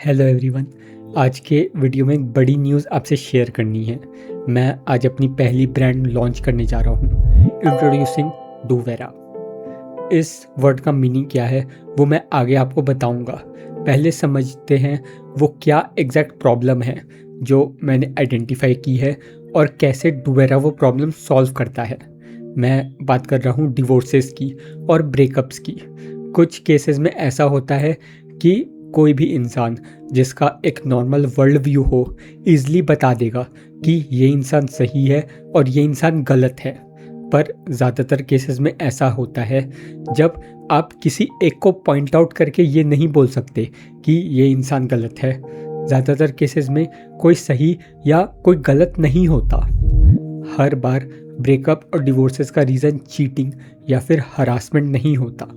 Hello everyone. आज के video में एक बड़ी न्यूज़ आपसे शेयर करनी है। मैं आज अपनी पहली ब्रांड लॉन्च करने जा रहा हूँ। इंट्रोड्यूसिंग डूवेरा। इस वर्ड का मीनिंग क्या है वो मैं आगे आपको बताऊंगा। पहले समझते हैं वो क्या एग्जैक्ट प्रॉब्लम है जो मैंने आइडेंटिफाई की है और कैसे डूवेरा वो प्रॉब्लम सॉल्व करता है। मैं बात कर रहा हूँ डिवोर्सेस की और ब्रेकअप्स की। कुछ केसेस में ऐसा होता है कि कोई भी इंसान जिसका एक नॉर्मल वर्ल्ड व्यू हो ईज़िली बता देगा कि ये इंसान सही है और ये इंसान गलत है। पर ज़्यादातर केसेस में ऐसा होता है जब आप किसी एक को पॉइंट आउट करके ये नहीं बोल सकते कि ये इंसान गलत है। ज़्यादातर केसेस में कोई सही या कोई गलत नहीं होता। हर बार ब्रेकअप और डिवोर्सेस का रीज़न चीटिंग या फिर हरासमेंट नहीं होता।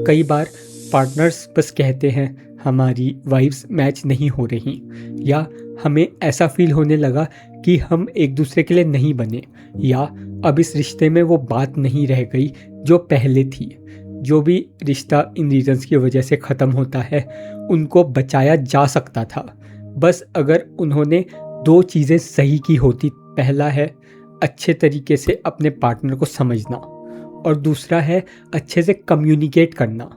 कई बार पार्टनर्स बस कहते हैं हमारी वाइब्स मैच नहीं हो रही, या हमें ऐसा फील होने लगा कि हम एक दूसरे के लिए नहीं बने, या अब इस रिश्ते में वो बात नहीं रह गई जो पहले थी। जो भी रिश्ता इन रीजंस की वजह से ख़त्म होता है उनको बचाया जा सकता था, बस अगर उन्होंने दो चीज़ें सही की होती। पहला है अच्छे तरीके से अपने पार्टनर को समझना, और दूसरा है अच्छे से कम्युनिकेट करना।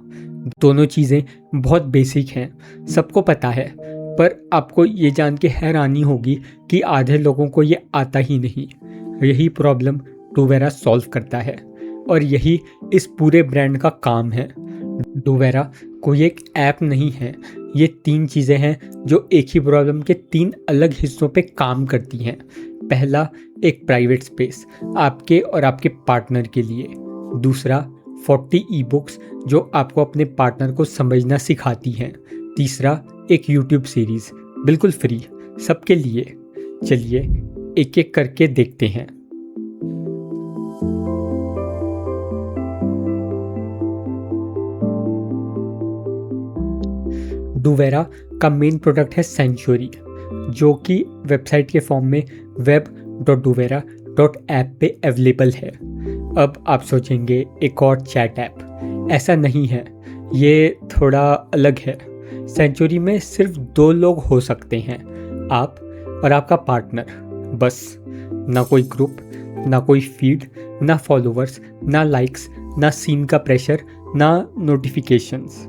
दोनों चीज़ें बहुत बेसिक हैं, सबको पता है, पर आपको ये जान के हैरानी होगी कि आधे लोगों को ये आता ही नहीं। यही प्रॉब्लम डूवेरा सॉल्व करता है और यही इस पूरे ब्रांड का काम है। डूवेरा कोई एक ऐप नहीं है, ये तीन चीज़ें हैं जो एक ही प्रॉब्लम के तीन अलग हिस्सों पे काम करती हैं। पहला, एक प्राइवेट स्पेस आपके और आपके पार्टनर के लिए। दूसरा, 40 ई बुक्स जो आपको अपने पार्टनर को समझना सिखाती हैं। तीसरा, एक यूट्यूब सीरीज़ बिल्कुल फ्री सबके लिए। चलिए एक एक करके देखते हैं। डूवेरा का मेन प्रोडक्ट है सेंचुरी, जो कि वेबसाइट के फॉर्म में web.duvera.app पे अवेलेबल है। अब आप सोचेंगे एक और चैट ऐप। ऐसा नहीं है, ये थोड़ा अलग है। सेंचुरी में सिर्फ दो लोग हो सकते हैं, आप और आपका पार्टनर, बस। ना कोई ग्रुप, ना कोई फीड, ना फॉलोवर्स, ना लाइक्स, ना सीन का प्रेशर, ना नोटिफिकेशंस।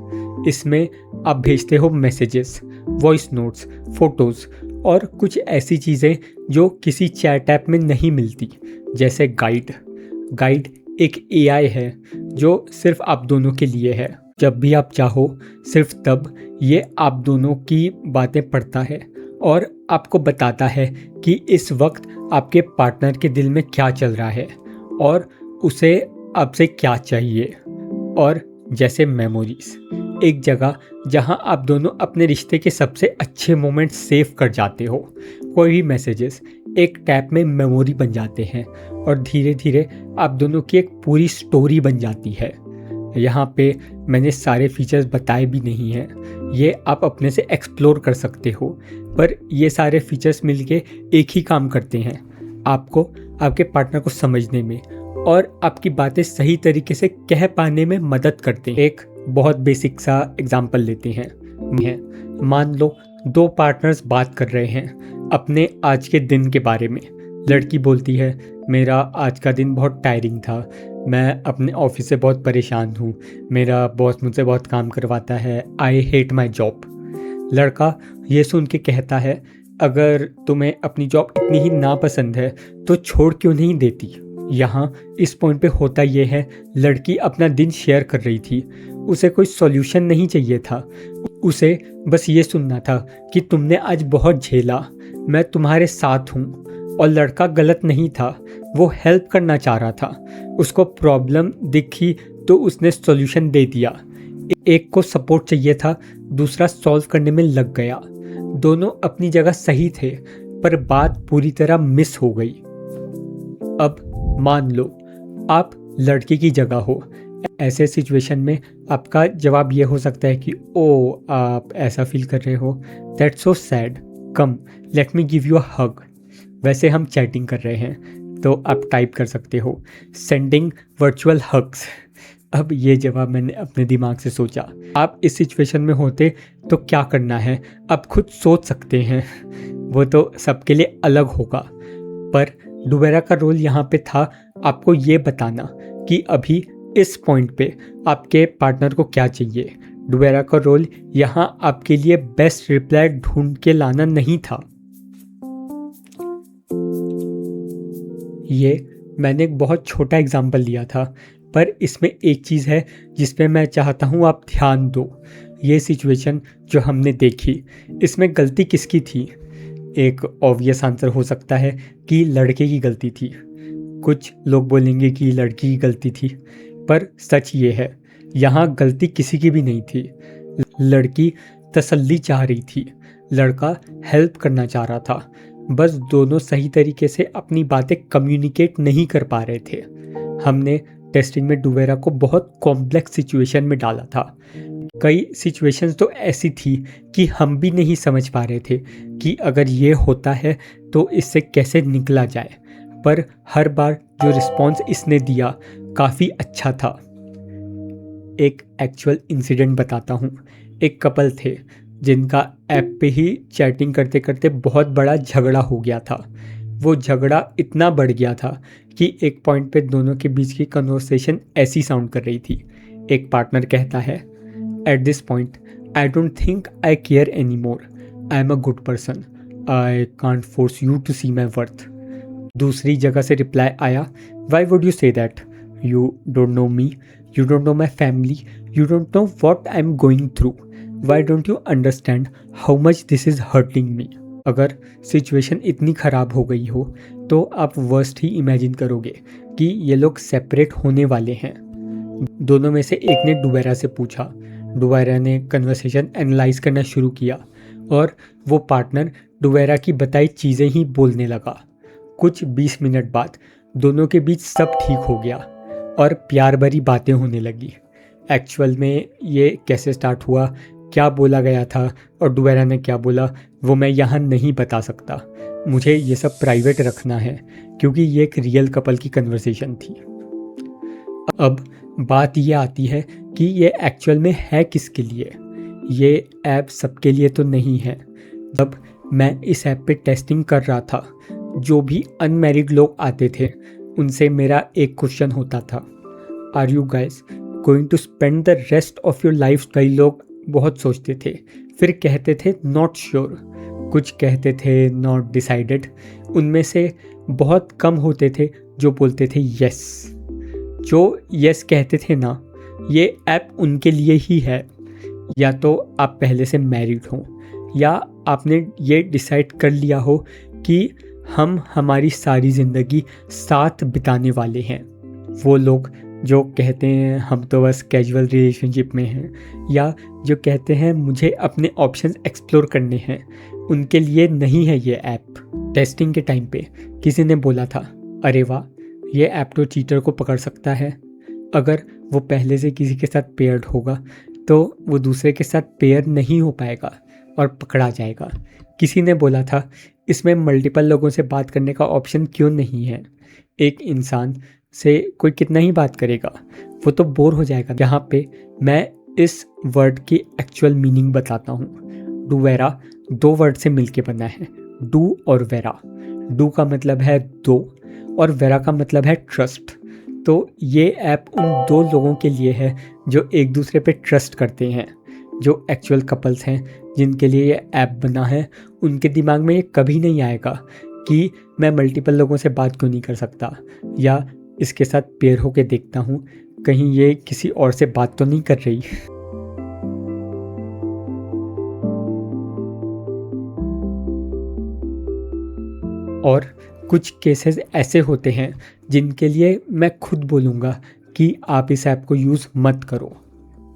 इसमें आप भेजते हो मैसेजेस, वॉइस नोट्स, फोटोज़ और कुछ ऐसी चीज़ें जो किसी चैट ऐप में नहीं मिलती, जैसे गाइड एक एआई है जो सिर्फ आप दोनों के लिए है। जब भी आप चाहो सिर्फ तब ये आप दोनों की बातें पढ़ता है और आपको बताता है कि इस वक्त आपके पार्टनर के दिल में क्या चल रहा है और उसे आपसे क्या चाहिए। और जैसे मेमोरीज, एक जगह जहां आप दोनों अपने रिश्ते के सबसे अच्छे मोमेंट्स सेव कर जाते हो। कोई भी मैसेजेस एक टैप में मेमोरी बन जाते हैं और धीरे धीरे आप दोनों की एक पूरी स्टोरी बन जाती है। यहाँ पे मैंने सारे फीचर्स बताए भी नहीं हैं, ये आप अपने से एक्सप्लोर कर सकते हो, पर ये सारे फीचर्स मिलके एक ही काम करते हैं, आपको आपके पार्टनर को समझने में और आपकी बातें सही तरीके से कह पाने में मदद करते हैं। एक बहुत बेसिक सा एग्जांपल लेते हैं। मान लो दो पार्टनर्स बात कर रहे हैं अपने आज के दिन के बारे में। लड़की बोलती है, मेरा आज का दिन बहुत टायरिंग था, मैं अपने ऑफिस से बहुत परेशान हूँ, मेरा बॉस मुझसे बहुत काम करवाता है, आई हेट माई जॉब। लड़का ये सुन के कहता है, अगर तुम्हें अपनी जॉब इतनी ही नापसंद है तो छोड़ क्यों नहीं देती। यहाँ इस पॉइंट पे होता ये है, लड़की अपना दिन शेयर कर रही थी, उसे कोई सॉल्यूशन नहीं चाहिए था, उसे बस ये सुनना था कि तुमने आज बहुत झेला, मैं तुम्हारे साथ हूँ। और लड़का गलत नहीं था, वो हेल्प करना चाह रहा था, उसको प्रॉब्लम दिखी तो उसने सॉल्यूशन दे दिया। एक को सपोर्ट चाहिए था, दूसरा सॉल्व करने में लग गया। दोनों अपनी जगह सही थे, पर बात पूरी तरह मिस हो गई। अब मान लो आप लड़के की जगह हो। ऐसे सिचुएशन में आपका जवाब ये हो सकता है कि ओ, आप ऐसा फील कर रहे हो, that's so sad, come let me give you a hug. वैसे हम चैटिंग कर रहे हैं तो आप टाइप कर सकते हो, सेंडिंग वर्चुअल हग्स। अब ये जवाब मैंने अपने दिमाग से सोचा। आप इस सिचुएशन में होते तो क्या करना है, आप खुद सोच सकते हैं। वो तो सबके लिए अलग होगा, पर डुबेरा का रोल यहाँ पे था आपको ये बताना कि अभी इस पॉइंट पे आपके पार्टनर को क्या चाहिए। डुबेरा का रोल यहाँ आपके लिए बेस्ट रिप्लाई ढूंढ के लाना नहीं था। ये मैंने एक बहुत छोटा एग्जाम्पल लिया था, पर इसमें एक चीज़ है जिस पे मैं चाहता हूँ आप ध्यान दो। ये सिचुएशन जो हमने देखी, इसमें गलती किसकी थी? एक ऑब्वियस आंसर हो सकता है कि लड़के की गलती थी। कुछ लोग बोलेंगे कि लड़की की गलती थी, पर सच ये है यहाँ गलती किसी की भी नहीं थी। लड़की तसल्ली चाह रही थी, लड़का हेल्प करना चाह रहा था, बस दोनों सही तरीके से अपनी बातें कम्युनिकेट नहीं कर पा रहे थे। हमने टेस्टिंग में डुबेरा को बहुत कॉम्प्लेक्स सिचुएशन में डाला था। कई सिचुएशंस तो ऐसी थी कि हम भी नहीं समझ पा रहे थे कि अगर ये होता है तो इससे कैसे निकला जाए, पर हर बार जो रिस्पॉन्स इसने दिया काफ़ी अच्छा था। एक एक्चुअल इंसिडेंट बताता हूँ। एक कपल थे जिनका ऐप पे ही चैटिंग करते करते बहुत बड़ा झगड़ा हो गया था। वो झगड़ा इतना बढ़ गया था कि एक पॉइंट पे दोनों के बीच की कन्वर्सेशन ऐसी साउंड कर रही थी। एक पार्टनर कहता है, at this point I don't think I care any more, I am a good person, I can't force you to see my worth. दूसरी जगह से रिप्लाई आया, why would you say that, you don't know me, you don't know my family, you don't know what I'm going through, why don't you understand how much this is hurting me। अगर situation इतनी ख़राब हो गई हो तो आप worst ही imagine करोगे कि ये लोग सेपरेट होने वाले हैं। दोनों में से एक ने डुबेरा से पूछा, डुबेरा ने कन्वर्सेशन एनालाइज करना शुरू किया और वो पार्टनर डुबेरा की बताई चीज़ें ही बोलने लगा। कुछ 20 मिनट बाद दोनों के बीच सब ठीक हो गया और प्यार भरी बातें होने लगी। एक्चुअल में ये कैसे स्टार्ट हुआ, क्या बोला गया था और डुबेरा ने क्या बोला, वो मैं यहाँ नहीं बता सकता। मुझे ये सब प्राइवेट रखना है क्योंकि ये एक रियल कपल की कन्वर्सेशन थी। अब बात ये आती है कि ये एक्चुअल में है किसके लिए। ये ऐप सबके लिए तो नहीं है। जब मैं इस ऐप पे टेस्टिंग कर रहा था, जो भी अनमैरिड लोग आते थे उनसे मेरा एक क्वेश्चन होता था, are you guys going to spend the rest of your life. कई लोग बहुत सोचते थे, फिर कहते थे नॉट श्योर, कुछ कहते थे नॉट डिसाइडेड। उनमें से बहुत कम होते थे जो बोलते थे यस। जो यस कहते थे ना, ये ऐप उनके लिए ही है। या तो आप पहले से मैरिड हो या आपने ये डिसाइड कर लिया हो कि हम हमारी सारी ज़िंदगी साथ बिताने वाले हैं। वो लोग जो कहते हैं हम तो बस कैजुअल रिलेशनशिप में हैं, या जो कहते हैं मुझे अपने ऑप्शंस एक्सप्लोर करने हैं, उनके लिए नहीं है ये ऐप। टेस्टिंग के टाइम पे किसी ने बोला था, अरे वाह, ये ऐप तो चीटर को पकड़ सकता है। अगर वो पहले से किसी के साथ पेयर्ड होगा तो वो दूसरे के साथ पेयर नहीं हो पाएगा और पकड़ा जाएगा। किसी ने बोला था, इसमें मल्टीपल लोगों से बात करने का ऑप्शन क्यों नहीं है। एक इंसान से कोई कितना ही बात करेगा, वो तो बोर हो जाएगा। यहाँ पे मैं इस वर्ड की एक्चुअल मीनिंग बताता हूँ। डुवेरा 2 वर्ड से मिलके बना है, डू और वेरा। डू का मतलब है दो और वेरा का मतलब है ट्रस्ट। तो ये ऐप उन 2 लोगों के लिए है जो एक दूसरे पे ट्रस्ट करते हैं। जो एक्चुअल कपल्स हैं जिनके लिए ये ऐप बना है, उनके दिमाग में ये कभी नहीं आएगा कि मैं मल्टीपल लोगों से बात क्यों नहीं कर सकता, या इसके साथ पेयर होके देखता हूँ कहीं ये किसी और से बात तो नहीं कर रही। और कुछ केसेस ऐसे होते हैं जिनके लिए मैं खुद बोलूँगा कि आप इस ऐप को यूज़ मत करो।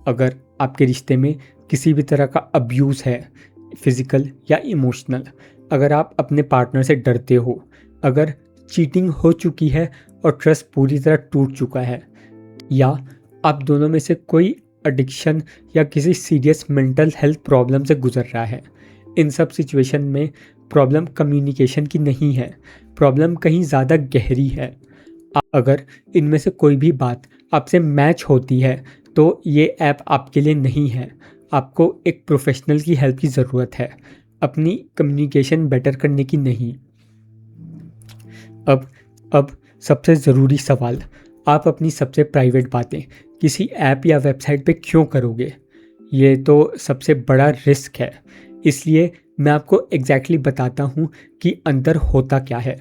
अगर आपके रिश्ते में किसी भी तरह का अब्यूज़ है, फिज़िकल या इमोशनल, अगर आप अपने पार्टनर से डरते हो, अगर चीटिंग हो चुकी है और ट्रस्ट पूरी तरह टूट चुका है, या आप दोनों में से कोई एडिक्शन या किसी सीरियस मेंटल हेल्थ प्रॉब्लम से गुजर रहा है, इन सब सिचुएशन में प्रॉब्लम कम्युनिकेशन की नहीं है, प्रॉब्लम कहीं ज़्यादा गहरी है। अगर इनमें से कोई भी बात आपसे मैच होती है तो ये ऐप आपके लिए नहीं है। आपको एक प्रोफेशनल की हेल्प की ज़रूरत है, अपनी कम्युनिकेशन बेटर करने की नहीं। अब अब सबसे ज़रूरी सवाल, आप अपनी सबसे प्राइवेट बातें किसी ऐप या वेबसाइट पे क्यों करोगे? ये तो सबसे बड़ा रिस्क है। इसलिए मैं आपको एग्जैक्टली बताता हूँ कि अंदर होता क्या है।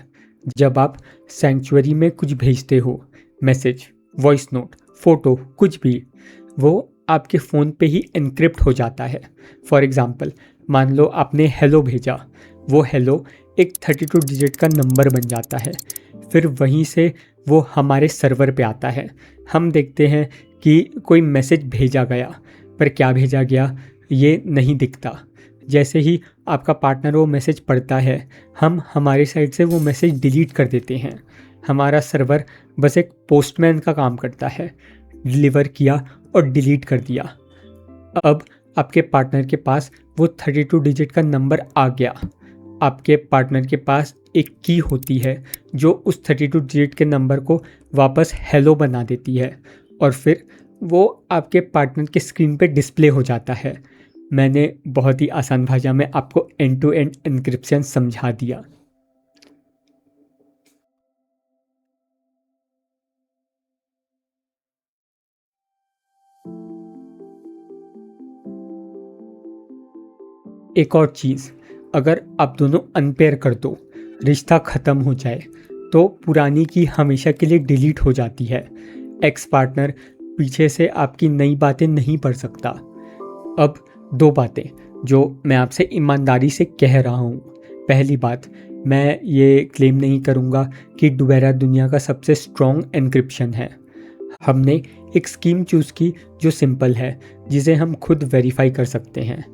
जब आप सैंक्चुअरी में कुछ भेजते हो, मैसेज, वॉइस नोट, फोटो, कुछ भी, वो आपके फ़ोन पे ही एनक्रिप्ट हो जाता है। फॉर एग्ज़ाम्पल, मान लो आपने हेलो भेजा, वो हेलो एक 32 डिजिट का नंबर बन जाता है। फिर वहीं से वो हमारे सर्वर पे आता है। हम देखते हैं कि कोई मैसेज भेजा गया, पर क्या भेजा गया ये नहीं दिखता। जैसे ही आपका पार्टनर वो मैसेज पढ़ता है, हम हमारी साइड से वो मैसेज डिलीट कर देते हैं। हमारा सर्वर बस एक पोस्टमैन का काम करता है, डिलीवर किया और डिलीट कर दिया। अब आपके पार्टनर के पास वो 32 डिजिट का नंबर आ गया। आपके पार्टनर के पास एक की होती है जो उस 32 डिजिट के नंबर को वापस हेलो बना देती है, और फिर वो आपके पार्टनर के स्क्रीन पे डिस्प्ले हो जाता है। मैंने बहुत ही आसान भाषा में आपको एंड टू एंड एन्क्रिप्शन समझा दिया। एक और चीज़, अगर आप दोनों अनपेयर कर दो, रिश्ता ख़त्म हो जाए, तो पुरानी की हमेशा के लिए डिलीट हो जाती है। एक्स पार्टनर पीछे से आपकी नई बातें नहीं पढ़ सकता। अब दो बातें जो मैं आपसे ईमानदारी से कह रहा हूँ। पहली बात, मैं ये क्लेम नहीं करूँगा कि डुबेरा दुनिया का सबसे स्ट्रॉन्ग एन्क्रिप्शन है। हमने एक स्कीम चूज़ की जो सिंपल है, जिसे हम खुद वेरीफाई कर सकते हैं,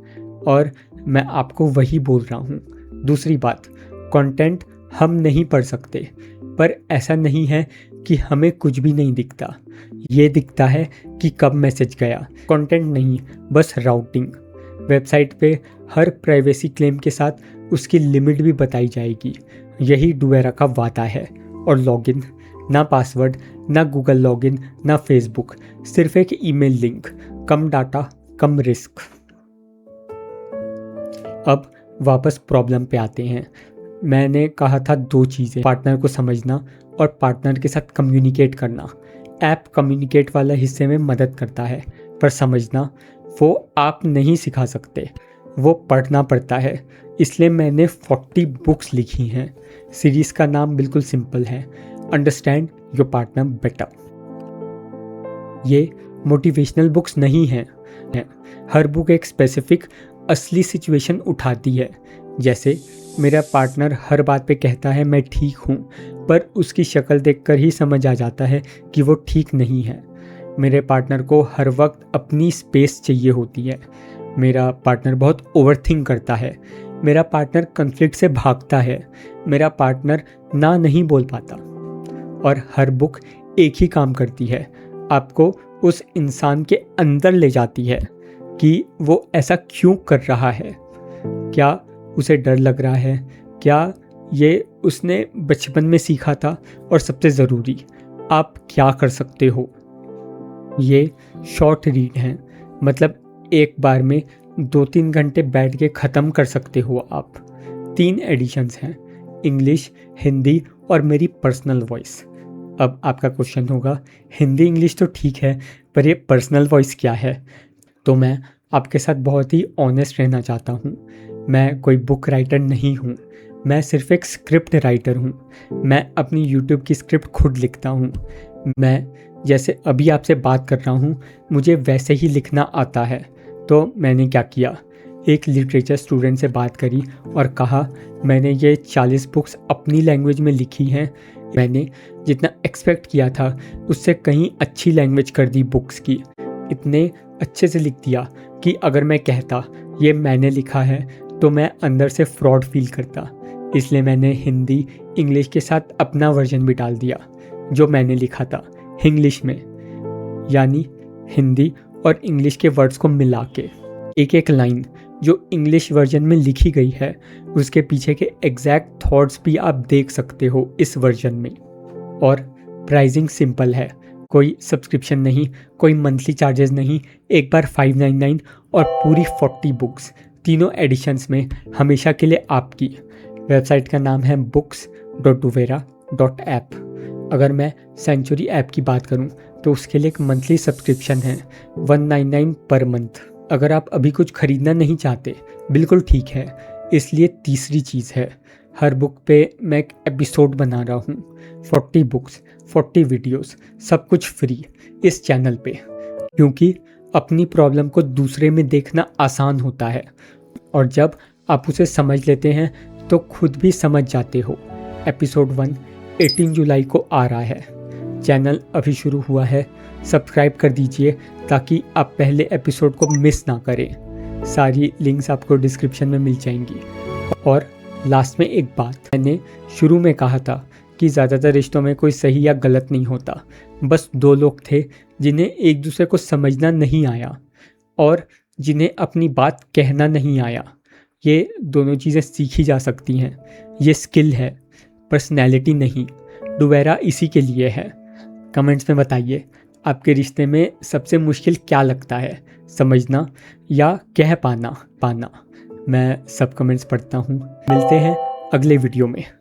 और मैं आपको वही बोल रहा हूँ। दूसरी बात, कंटेंट हम नहीं पढ़ सकते, पर ऐसा नहीं है कि हमें कुछ भी नहीं दिखता। ये दिखता है कि कब मैसेज गया, कंटेंट नहीं, बस राउटिंग। वेबसाइट पे हर प्राइवेसी क्लेम के साथ उसकी लिमिट भी बताई जाएगी। यही डुबेरा का वादा है। और लॉगिन, ना पासवर्ड, ना गूगल लॉगिन, ना फेसबुक, सिर्फ एक ईमेल लिंक। कम डाटा, कम रिस्क। अब वापस प्रॉब्लम पे आते हैं। मैंने कहा था दो चीज़ें, पार्टनर को समझना और पार्टनर के साथ कम्युनिकेट करना। ऐप कम्युनिकेट वाला हिस्से में मदद करता है, पर समझना वो आप नहीं सिखा सकते, वो पढ़ना पड़ता है। इसलिए मैंने 40 बुक्स लिखी हैं। सीरीज़ का नाम बिल्कुल सिंपल है, अंडरस्टैंड योर पार्टनर बेटर। ये मोटिवेशनल बुक्स नहीं हैं। हर बुक एक स्पेसिफिक असली सिचुएशन उठाती है। जैसे मेरा पार्टनर हर बात पे कहता है मैं ठीक हूँ, पर उसकी शक्ल देखकर ही समझ आ जाता है कि वो ठीक नहीं है। मेरे पार्टनर को हर वक्त अपनी स्पेस चाहिए होती है। मेरा पार्टनर बहुत ओवरथिंक करता है। मेरा पार्टनर कन्फ्लिक्ट से भागता है। मेरा पार्टनर ना नहीं बोल पाता। और हर बुक एक ही काम करती है, आपको उस इंसान के अंदर ले जाती है कि वो ऐसा क्यों कर रहा है। क्या उसे डर लग रहा है? क्या ये उसने बचपन में सीखा था? और सबसे ज़रूरी, आप क्या कर सकते हो। ये शॉर्ट रीड हैं, मतलब एक बार में 2-3 घंटे बैठ के ख़त्म कर सकते हो आप। 3 एडिशंस हैं, इंग्लिश, हिंदी और मेरी पर्सनल वॉइस। अब आपका क्वेश्चन होगा, हिंदी इंग्लिश तो ठीक है, पर ये पर्सनल वॉइस क्या है? तो मैं आपके साथ बहुत ही ऑनेस्ट रहना चाहता हूँ। मैं कोई बुक राइटर नहीं हूँ, मैं सिर्फ एक स्क्रिप्ट राइटर हूँ। मैं अपनी यूट्यूब की स्क्रिप्ट खुद लिखता हूँ। मैं जैसे अभी आपसे बात कर रहा हूँ, मुझे वैसे ही लिखना आता है। तो मैंने क्या किया, एक लिटरेचर स्टूडेंट से बात करी और कहा मैंने ये 40 बुक्स अपनी लैंग्वेज में लिखी हैं। मैंने जितना एक्सपेक्ट किया था उससे कहीं अच्छी लैंग्वेज कर दी बुक्स की। इतने अच्छे से लिख दिया कि अगर मैं कहता ये मैंने लिखा है तो मैं अंदर से फ्रॉड फील करता। इसलिए मैंने हिंदी इंग्लिश के साथ अपना वर्जन भी डाल दिया जो मैंने लिखा था इंग्लिश में, यानी हिंदी और इंग्लिश के वर्ड्स को मिला के। एक एक लाइन जो इंग्लिश वर्जन में लिखी गई है उसके पीछे के एग्जैक्ट थॉट्स भी आप देख सकते हो इस वर्जन में। और प्राइसिंग सिंपल है, कोई सब्सक्रिप्शन नहीं, कोई मंथली चार्जेस नहीं, एक बार 599 और पूरी 40 बुक्स, तीनों एडिशंस में हमेशा के लिए आपकी। वेबसाइट का नाम है books.duvera.app। अगर मैं सेंचुरी ऐप की बात करूं तो उसके लिए एक मंथली सब्सक्रिप्शन है 199 पर मंथ। अगर आप अभी कुछ खरीदना नहीं चाहते, बिल्कुल ठीक है। इसलिए तीसरी चीज़ है, हर बुक पे मैं एक एपिसोड बना रहा हूँ। 40 बुक्स, 40 वीडियोस, सब कुछ फ्री इस चैनल पे, क्योंकि अपनी प्रॉब्लम को दूसरे में देखना आसान होता है और जब आप उसे समझ लेते हैं तो खुद भी समझ जाते हो। एपिसोड 1 18 जुलाई को आ रहा है। चैनल अभी शुरू हुआ है, सब्सक्राइब कर दीजिए ताकि आप पहले एपिसोड को मिस ना करें। सारी लिंक्स आपको डिस्क्रिप्शन में मिल जाएंगी। और लास्ट में एक बात, मैंने शुरू में कहा था कि ज़्यादातर रिश्तों में कोई सही या गलत नहीं होता, बस दो लोग थे जिन्हें एक दूसरे को समझना नहीं आया और जिन्हें अपनी बात कहना नहीं आया। ये दोनों चीज़ें सीखी जा सकती हैं, ये स्किल है, पर्सनैलिटी नहीं। डुवेरा इसी के लिए है। कमेंट्स में बताइए आपके रिश्ते में सबसे मुश्किल क्या लगता है, समझना या कह पाना। मैं सब कमेंट्स पढ़ता हूँ। मिलते हैं अगले वीडियो में।